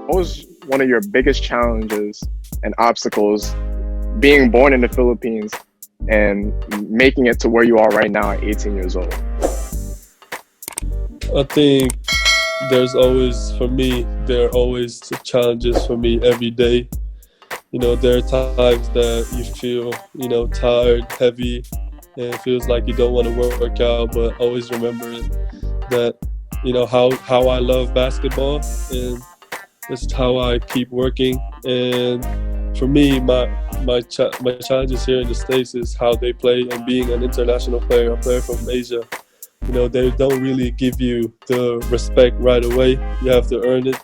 what was one of your biggest challenges and obstacles being born in the Philippines and making it to where you are right now at 18 years old? I think there are always challenges for me every day. There are times that you feel, tired, heavy, and it feels like you don't want to work out, but always remember that, how I love basketball, and that's how I keep working. And for me, my challenges here in the States is how they play, and being an international player, a player from Asia. They don't really give you the respect right away. You have to earn it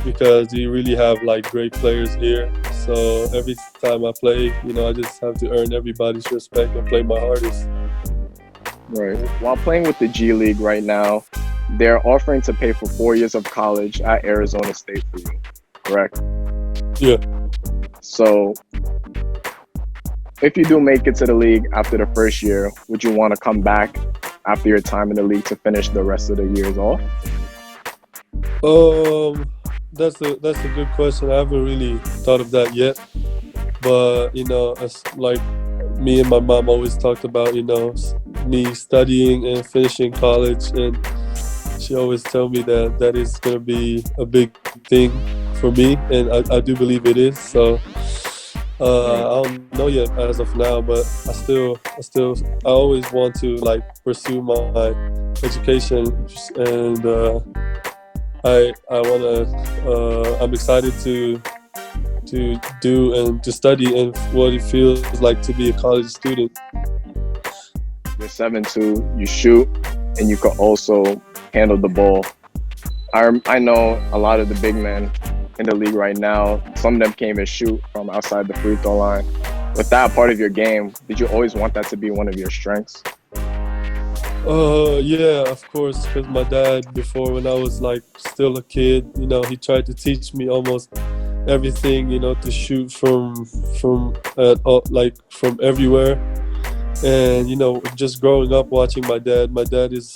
because you really have like great players here. So every time I play, I just have to earn everybody's respect and play my hardest. Right. While playing with the G League right now, they're offering to pay for 4 years of college at Arizona State for you, correct? Yeah. So if you do make it to the league after the first year, would you want to come back after your time in the league to finish the rest of the years off? That's a good question. I haven't really thought of that yet. But as like me and my mom always talked about, me studying and finishing college, and she always tell me that is gonna be a big thing for me, and I do believe it is. So I don't know yet as of now, but I always want to like pursue my education, and I'm excited to do and to study and what it feels like to be a college student. You're 7'2", you shoot, and you can also handle the ball. I know a lot of the big men in the league right now, some of them can't even shoot from outside the free throw line. With that part of your game, did you always want that to be one of your strengths? Yeah, of course, because my dad, before, when I was like still a kid, he tried to teach me almost everything, to shoot from everywhere. And just growing up watching my dad is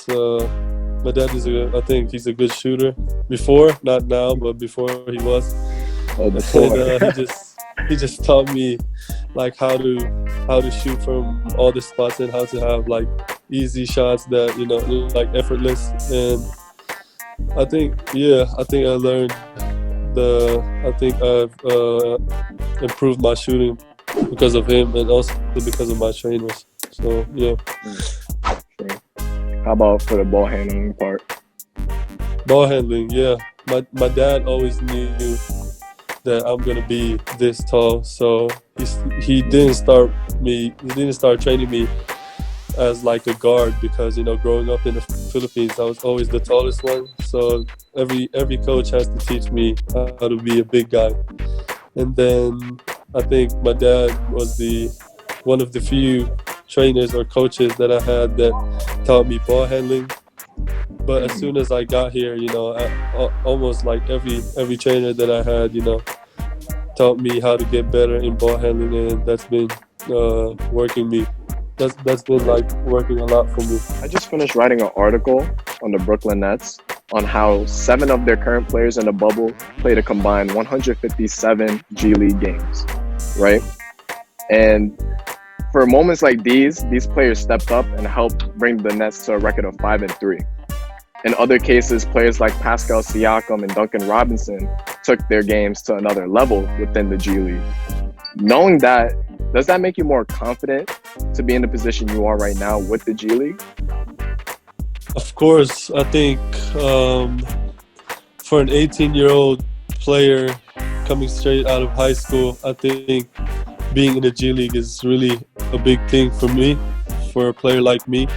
I think he's a good shooter. Before, not now, but before he was. Oh, before. And he just taught me like how to shoot from all the spots, and how to have like easy shots that like effortless. And I think I learned I think I've improved my shooting because of him, and also because of my trainers. So yeah. Okay. How about for the ball handling part? Ball handling, yeah. My dad always knew that I'm gonna be this tall, so he didn't start training me as like a guard, because growing up in the Philippines, I was always the tallest one. So every coach has to teach me how to be a big guy. And then I think my dad was one of the few trainers or coaches that I had that taught me ball handling. But as soon as I got here, almost like every trainer that I had, taught me how to get better in ball handling, and that's been working me. That's been like working a lot for me. I just finished writing an article on the Brooklyn Nets on how 7 of their current players in the bubble played a combined 157 G League games, right? And for moments like these players stepped up and helped bring the Nets to a record of 5-3. In other cases, players like Pascal Siakam and Duncan Robinson took their games to another level within the G League. Knowing that, does that make you more confident to be in the position you are right now with the G League? Of course, I think for an 18-year-old player coming straight out of high school, I think being in the G League is really a big thing for me, for a player like me.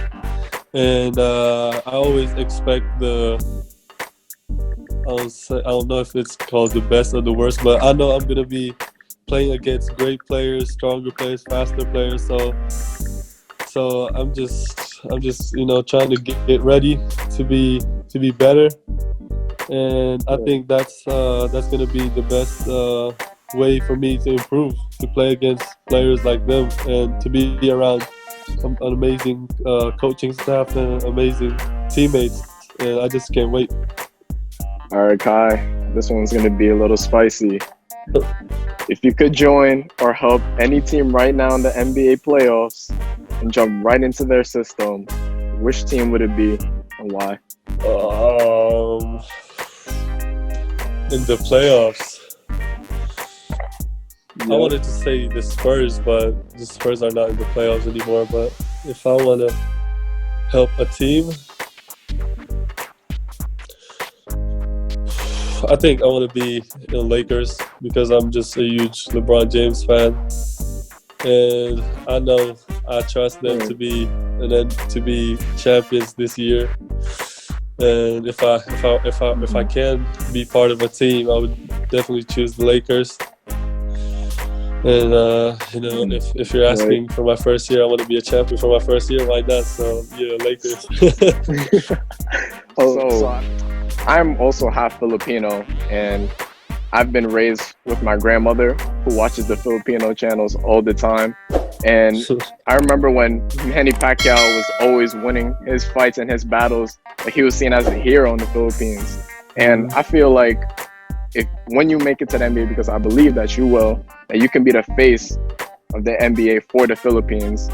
And I always expect I don't know if it's called the best or the worst, but I know I'm going to be playing against great players, stronger players, faster players. So I'm just trying to get ready to be better. And I think that's going to be the best way for me to improve, to play against players like them, and to be around an amazing coaching staff and amazing teammates. And I just can't wait. All right, Kai. This one's gonna be a little spicy. If you could join or help any team right now in the NBA playoffs and jump right into their system, which team would it be and why? In the playoffs, Yep. I wanted to say the Spurs, but the Spurs are not in the playoffs anymore. But if I want to help a team, I think I want to be in the Lakers because I'm just a huge LeBron James fan, and I know I trust them to be and then to be champions this year. And if I can be part of a team, I would definitely choose the Lakers. And if you're asking for my first year, I want to be a champion for my first year. Why not? So yeah, Lakers. So I'm also half Filipino, and I've been raised with my grandmother who watches the Filipino channels all the time. And I remember when Manny Pacquiao was always winning his fights and his battles, like he was seen as a hero in the Philippines. And I feel like when you make it to the NBA, because I believe that you will, that you can be the face of the NBA for the Philippines.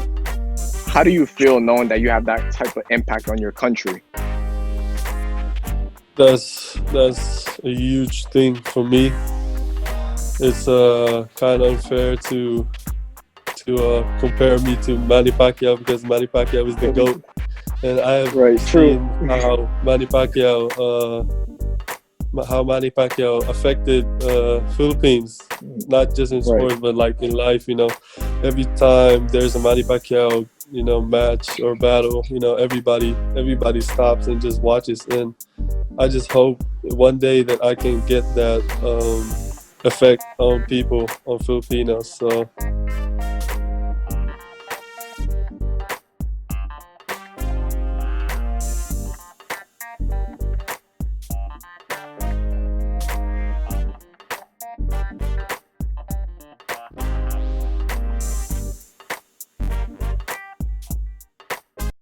How do you feel knowing that you have that type of impact on your country? That's a huge thing for me. It's kind of unfair to compare me to Manny Pacquiao because Manny Pacquiao is the GOAT, and I have seen how Manny Pacquiao affected Philippines, not just in sport but like in life. Every time there's a Manny Pacquiao match or battle, everybody stops and just watches. And I just hope one day that I can get that effect on people, on Filipinos. So